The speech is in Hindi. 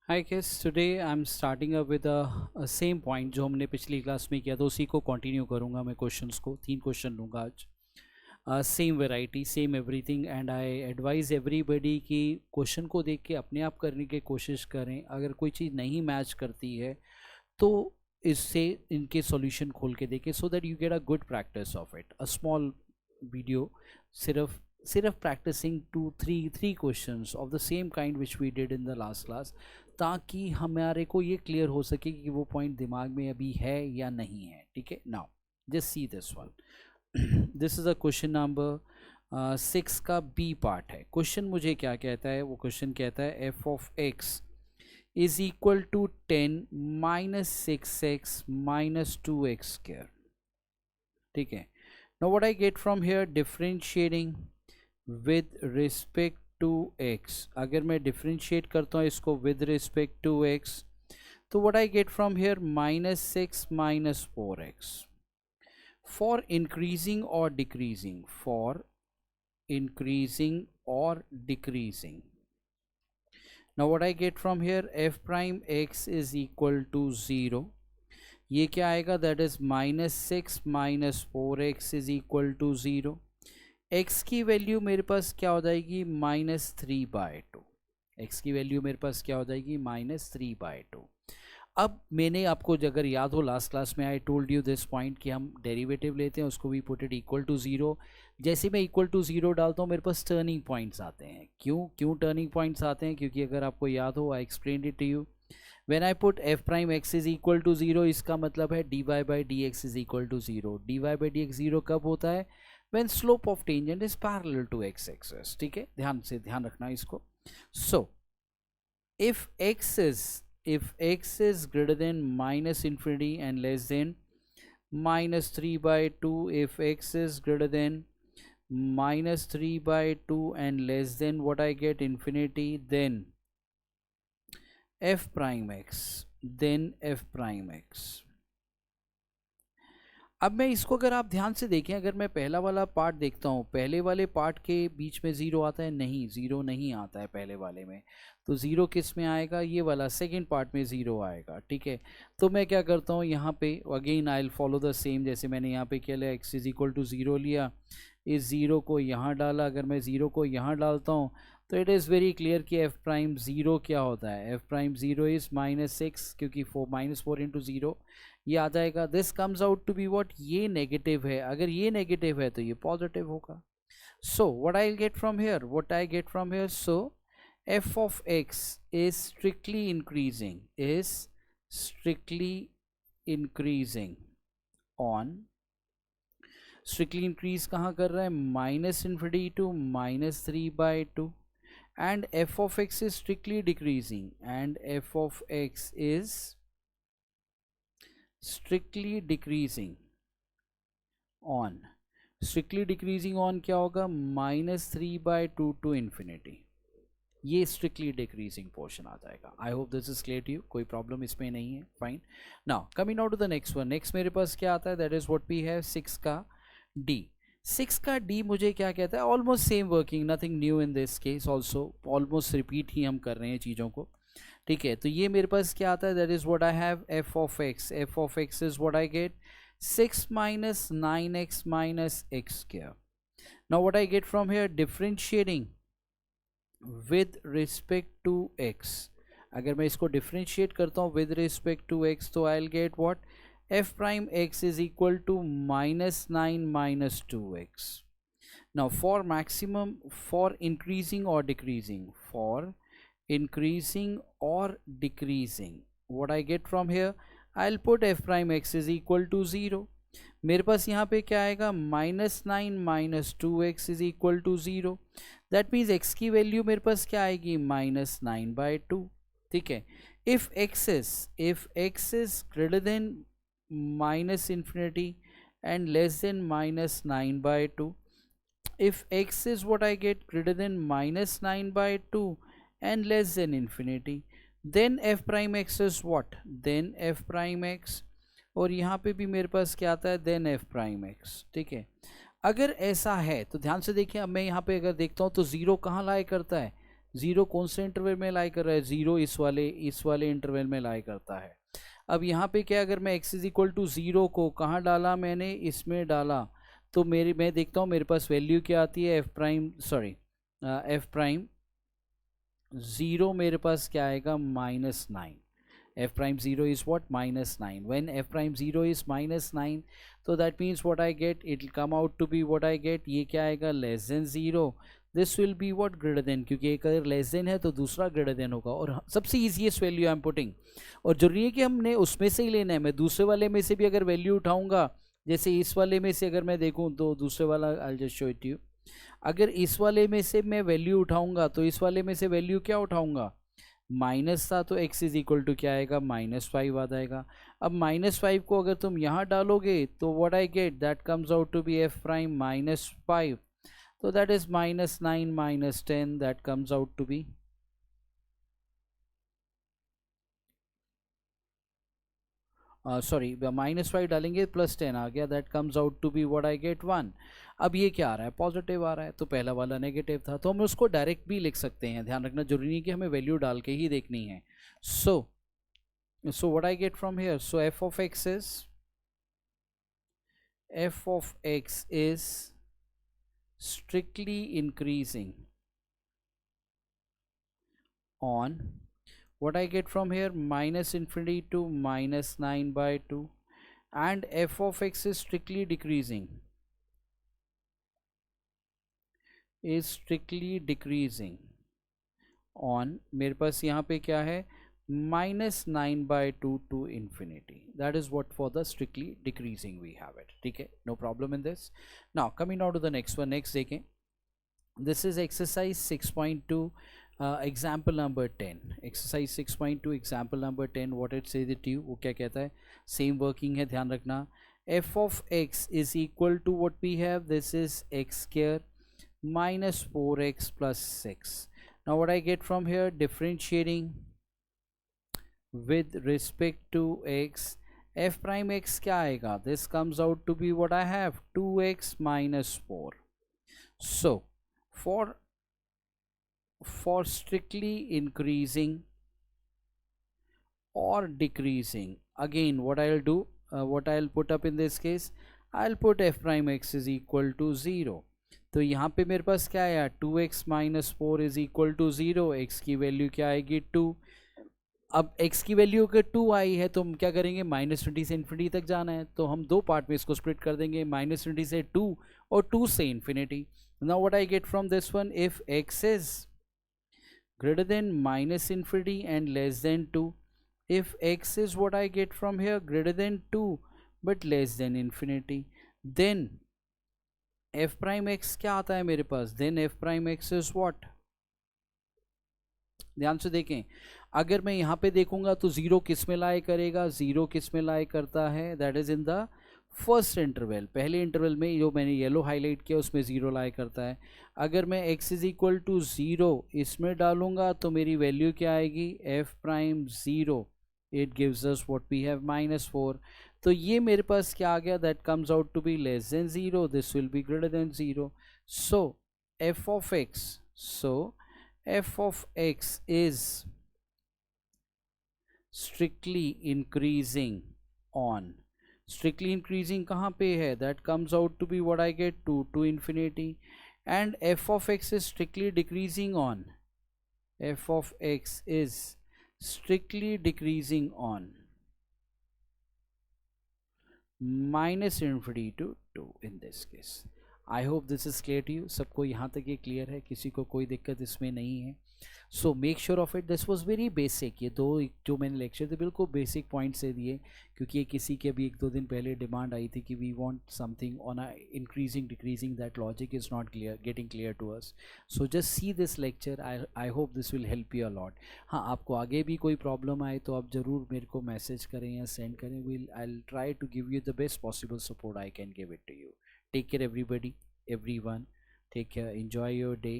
Hi guys, today I'm starting up with a same point जो हमने पिछली क्लास में किया था उसी को कंटिन्यू करूँगा। मैं क्वेश्चंस को 3 क्वेश्चन लूँगा आज। Same variety same everything and I advise everybody कि क्वेश्चन को देख के अपने आप करने की कोशिश करें। अगर कोई चीज़ नहीं मैच करती है तो इससे इनके सॉल्यूशन खोल के देखें so that you get a good practice of it. A small video, सिर्फ practicing three questions of the same kind which we did in the last class, ताकि हमारे को ये क्लियर हो सके कि वो पॉइंट दिमाग में अभी है या नहीं है। ठीक है, now just see this one. This is a question number 6 का बी पार्ट है। क्वेश्चन मुझे क्या कहता है? वो क्वेश्चन कहता है f of x is equal to 10 minus 6x minus 2x square. ठीक है, now what I get from here, differentiating with respect to x, अगर मैं differentiate करता हूँ इसको with respect to x, तो what I get from here, minus 6 minus 4x. For increasing or decreasing, for increasing or decreasing, now what I get from here, f prime x is equal to 0. ये क्या आएगा? That is minus 6 minus 4x is equal to 0। x की वैल्यू मेरे पास क्या हो जाएगी? -3/2। x की वैल्यू मेरे पास क्या हो जाएगी? -3/2। अब मैंने आपको अगर याद हो लास्ट क्लास में I told you this point कि हम डेरिवेटिव लेते हैं, उसको भी पुट इट इक्वल टू 0। जैसे मैं इक्वल टू 0 डालता हूँ मेरे पास टर्निंग पॉइंट्स आते हैं। क्यों टर्निंग पॉइंट्स आते हैं? क्योंकि अगर आपको याद हो, I explain it to you, when I put f prime x is equal to 0, इसका मतलब है dy by dx is equal to 0। dy by dx 0 कब होता है? when slope of tangent is parallel to x axis। ठीक है, ध्यान रखना इसको। so if x is greater than minus infinity and less than minus 3/2, if x is greater than minus 3/2 and less than what I get infinity, then f prime x, then f prime x। अब मैं इसको अगर आप ध्यान से देखें, अगर मैं पहला वाला पार्ट देखता हूँ, पहले वाले पार्ट के बीच में 0 आता है? नहीं, 0 नहीं आता है पहले वाले में। तो 0 किस में आएगा? ये वाला सेकंड पार्ट में 0 आएगा। ठीक है, तो मैं क्या करता हूँ यहाँ पे, again I will follow the same, जैसे मैंने यहाँ पे क्या लिया, x इज इक्वल टू 0 लिया, इस 0 को यहाँ डाला। अगर मैं 0 को यहाँ डालता हूँ तो इट इज़ वेरी क्लियर कि एफ प्राइम 0 क्या होता है? एफ प्राइम 0 इज़ -6, क्योंकि -4 इंटू 0 ये आ जाएगा। This comes out to be what? ये नेगेटिव है। अगर ये नेगेटिव है तो ये पॉजिटिव होगा। So what I get from here, so f of x is strictly increasing on, strictly increase कहाँ कर रहा है? -infinity to -3/2, and f of x is strictly decreasing, and f of x is strictly decreasing on, क्या होगा? -3/2 to infinity। ये स्ट्रिक्टली डिक्रीजिंग पोर्शन आ जाएगा। I hope this is clear to you, कोई प्रॉब्लम इसमें नहीं है। Fine, now coming out to the next one. Next मेरे पास क्या आता है? That is what we have 6 का डी। 6 का डी मुझे क्या कहता है? Almost same working, nothing new in this case, also almost repeat ही हम कर रहे हैं चीज़ों को। ठीक है, तो ये मेरे पास क्या आता है? That is what I have, F of x. F of x is what I gate, 6 minus 9x minus x square। now what I get from here, differentiating with respect to x, अगर मैं इसको differentiate करता हूँ with respect to x, तो I'll get what? f prime x is equal to -9 minus 2x। now for maximum, for increasing or decreasing, what I get from here, I'll put f prime x is equal to 0। मेरे पास यहाँ पे क्या आएगा? -9 minus 2x is equal to 0। That means x की वैल्यू मेरे पास क्या आएगी? -9/2। ठीक है, if x is greater than -infinity and less than -9/2, if x is what I get greater than -9/2 and less than infinity, then f prime x is what? then f prime x, और यहाँ पे भी मेरे पास क्या आता है? then f prime x। ठीक है, अगर ऐसा है तो ध्यान से देखिए, अब मैं यहाँ पे अगर देखता हूँ तो 0 कहाँ लाया करता है? जीरो कौन से इंटरवल में लाई कर रहा है, जीरो इस वाले इंटरवल में लाई करता है। अब यहाँ पे क्या, अगर मैं x is equal to zero को कहाँ डाला मैंने, इसमें डाला, तो मैं देखता हूँ मेरे पास वैल्यू क्या आती है, एफ प्राइम ज़ीरो मेरे पास क्या आएगा, -9। f prime 0 is what, -9. When f prime 0 is -9, so that means what I get, it will come out to be what I get, ये क्या आएगा, less than 0. This will be what, greater than, क्योंकि एक अगर less than है तो दूसरा greater than होगा। और सबसे easiest value I am putting, और जरूरी है कि हमने उसमें से ही लेना है। मैं दूसरे वाले में से भी अगर वैल्यू उठाऊंगा, जैसे इस वाले में से अगर मैं देखूं तो दूसरे वाला I'll just show it to you, अगर इस वाले में से मैं वैल्यू उठाऊंगा तो इस वाले में से वैल्यू क्या उठाऊंगा, माइनस था, तो x इज इक्वल टू क्या आएगा, -5 आ जाएगा। अब -5 को अगर तुम यहाँ डालोगे तो what I get, that comes out to be f prime -5, तो that is -9 -10, that comes out to be sorry -5 डालेंगे +10 आ गया, that comes out to be what I get 1। अब ये क्या आ रहा है, पॉजिटिव आ रहा है, तो पहला वाला नेगेटिव था, तो हम उसको डायरेक्ट भी लिख सकते हैं। ध्यान रखना जरूरी नहीं कि हमें वैल्यू डाल के ही देखनी है। सो what I get from here, so f of x is strictly increasing on, what I get from here, -infinity to -9/2, and f of x is strictly decreasing, on, मेरे पास यहाँ पे क्या है, -9/2 to infinity, that is what for the strictly decreasing we have it, ठीक है, no problem in this। now coming down to the next one, next देखें, this is exercise 6.2 example number 10, exercise 6.2 example number 10, what it says it to you, वो क्या कहता है, same working है, ध्यान रखना, f of x is equal to what we have, this is x square minus 4x plus 6। now what I get from here, differentiating with respect to x, f prime x क्या आएगा, this comes out to be what I have, 2x minus 4। so for strictly increasing or decreasing, again what I'll do, what I'll put up in this case, I'll put f prime x is equal to 0। तो यहाँ पे मेरे पास क्या आया, 2x minus 4 is equal to 0, x की वैल्यू क्या आएगी 2। अब x की वैल्यू अगर 2 आई है तो हम क्या करेंगे, -20 से इन्फिनिटी तक जाना है, तो हम दो पार्ट में इसको स्प्लिट कर देंगे, -20 से 2 और 2 से infinity. Now what I get from this one, if x is greater than -infinity and less than 2, if x is what I get from here, greater than 2 but less than infinity, then f prime x क्या आता है मेरे पास, then f prime x is what, ध्यान से देखें, अगर मैं यहाँ पे देखूंगा तो जीरो किस में लाई करेगा, जीरो किस में लाई करता है, that is in the first interval, पहले इंटरवल में जो मैंने येलो हाईलाइट किया उसमें जीरो लाई करता है। अगर मैं x इज इक्वल टू 0 इसमें डालूंगा तो मेरी वैल्यू क्या आएगी, f prime 0, it gives us what we have -4। तो ये मेरे पास क्या आ गया, that comes out to be less than 0, this will be greater than 0। So f of x is strictly increasing on, strictly increasing कहाँ पे है, that comes out to be what I get 2 to infinity, and f of x is strictly decreasing on, f of x is strictly decreasing on -infinity to 2 in this case। I hope this is clear to you, सबको यहाँ तक ये क्लियर है, किसी को कोई दिक्कत इसमें नहीं है। So make sure of it, this was very basic, ये दो जो मैंने लेक्चर थे बिल्कुल बेसिक पॉइंट से दिए, क्योंकि ये किसी के अभी 1-2 दिन पहले डिमांड आई थी कि we want something on a increasing decreasing, that logic is not clear, getting clear to us. So just see this lecture, I hope this will help you a lot. हाँ, आपको आगे भी कोई प्रॉब्लम आए तो आप ज़रूर मेरे को मैसेज करें या सेंड करें, will I will try to give you the best possible support I can give it to you. Take care everybody, everyone, take care, enjoy your day,